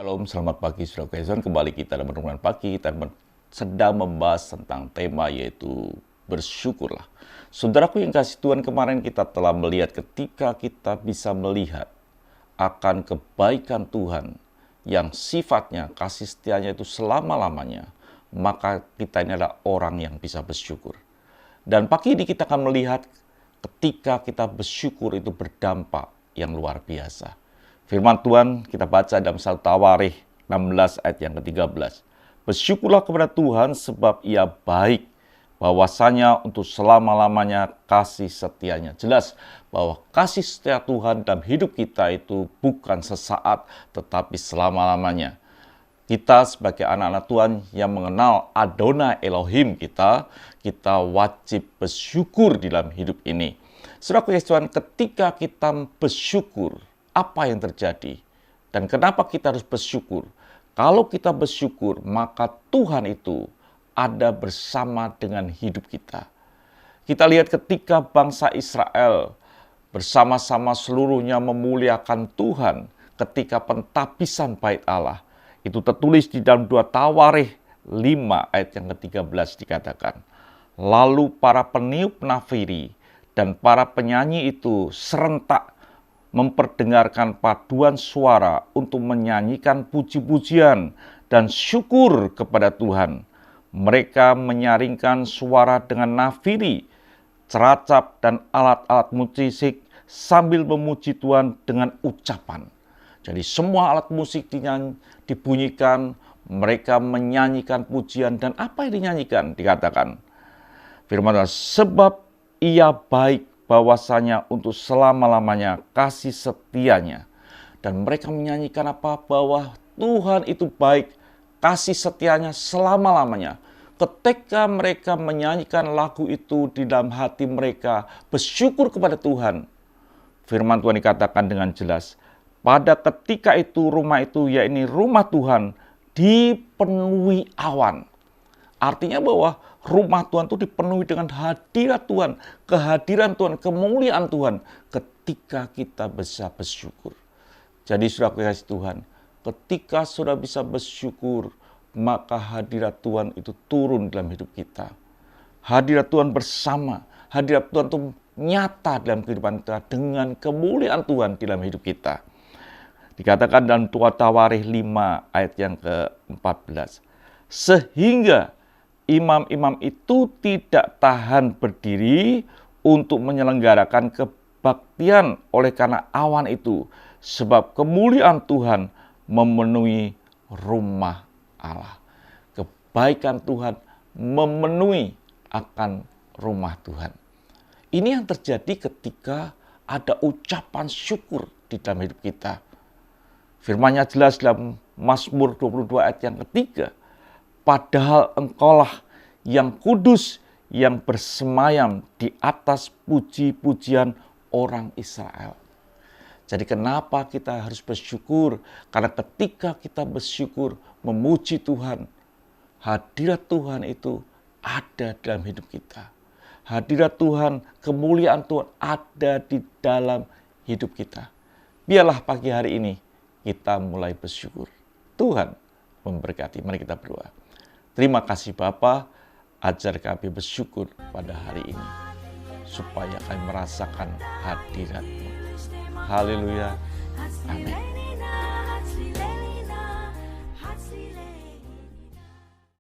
Shalom, selamat pagi Saudara Kristen. Kembali kita dalam renungan pagi, kita sedang membahas tentang tema yaitu bersyukurlah. Saudaraku yang kasih Tuhan, kemarin kita telah melihat ketika kita bisa melihat akan kebaikan Tuhan yang sifatnya, kasih setianya itu selama-lamanya, maka kita ini adalah orang yang bisa bersyukur. Dan pagi ini kita akan melihat ketika kita bersyukur itu berdampak yang luar biasa. Firman Tuhan kita baca dalam 1 Tawarikh 16 ayat yang ke-13. Bersyukurlah kepada Tuhan sebab Ia baik, bahwasanya untuk selama-lamanya kasih setianya. Jelas bahwa kasih setia Tuhan dalam hidup kita itu bukan sesaat tetapi selama-lamanya. Kita sebagai anak-anak Tuhan yang mengenal Adonai Elohim kita wajib bersyukur di dalam hidup ini. Saudara Tuhan, ketika kita bersyukur, apa yang terjadi? Dan kenapa kita harus bersyukur? Kalau kita bersyukur, maka Tuhan itu ada bersama dengan hidup kita. Kita lihat ketika bangsa Israel bersama-sama seluruhnya memuliakan Tuhan ketika pentabisan bait Allah. Itu tertulis di dalam 2 Tawarikh 5 ayat yang ke-13 dikatakan. Lalu para peniup nafiri dan para penyanyi itu serentak memperdengarkan paduan suara untuk menyanyikan puji-pujian dan syukur kepada Tuhan. Mereka menyaringkan suara dengan nafiri, ceracap, dan alat-alat musik sambil memuji Tuhan dengan ucapan. Jadi semua alat musik dibunyikan, mereka menyanyikan pujian, dan apa yang dinyanyikan? Dikatakan, firman Tuhan, sebab Ia baik, bahwasanya untuk selama-lamanya kasih setianya. Dan mereka menyanyikan apa? Bahwa Tuhan itu baik, kasih setianya selama-lamanya. Ketika mereka menyanyikan lagu itu di dalam hati mereka, bersyukur kepada Tuhan. Firman Tuhan dikatakan dengan jelas, pada ketika itu rumah itu, yakni rumah Tuhan, dipenuhi awan. Artinya bahwa rumah Tuhan itu dipenuhi dengan hadirat Tuhan, kehadiran Tuhan, kemuliaan Tuhan ketika kita bisa bersyukur. Jadi saudara kasih Tuhan, ketika sudah bisa bersyukur, maka hadirat Tuhan itu turun dalam hidup kita. Hadirat Tuhan bersama, hadirat Tuhan itu nyata dalam kehidupan kita dengan kemuliaan Tuhan di dalam hidup kita. Dikatakan dalam 2 Tawarikh 5 ayat yang ke-14. Sehingga imam-imam itu tidak tahan berdiri untuk menyelenggarakan kebaktian oleh karena awan itu. Sebab kemuliaan Tuhan memenuhi rumah Allah. Kebaikan Tuhan memenuhi akan rumah Tuhan. Ini yang terjadi ketika ada ucapan syukur di dalam hidup kita. Firman-Nya jelas dalam Mazmur 22 ayat yang ketiga. Padahal engkaulah yang kudus yang bersemayam di atas puji-pujian orang Israel. Jadi kenapa kita harus bersyukur? Karena ketika kita bersyukur memuji Tuhan, hadirat Tuhan itu ada dalam hidup kita. Hadirat Tuhan, kemuliaan Tuhan ada di dalam hidup kita. Biarlah pagi hari ini kita mulai bersyukur. Tuhan memberkati. Mari kita berdoa. Terima kasih Bapa, ajar kami bersyukur pada hari ini, supaya kami merasakan hadirat-Mu. Haleluya. Amin.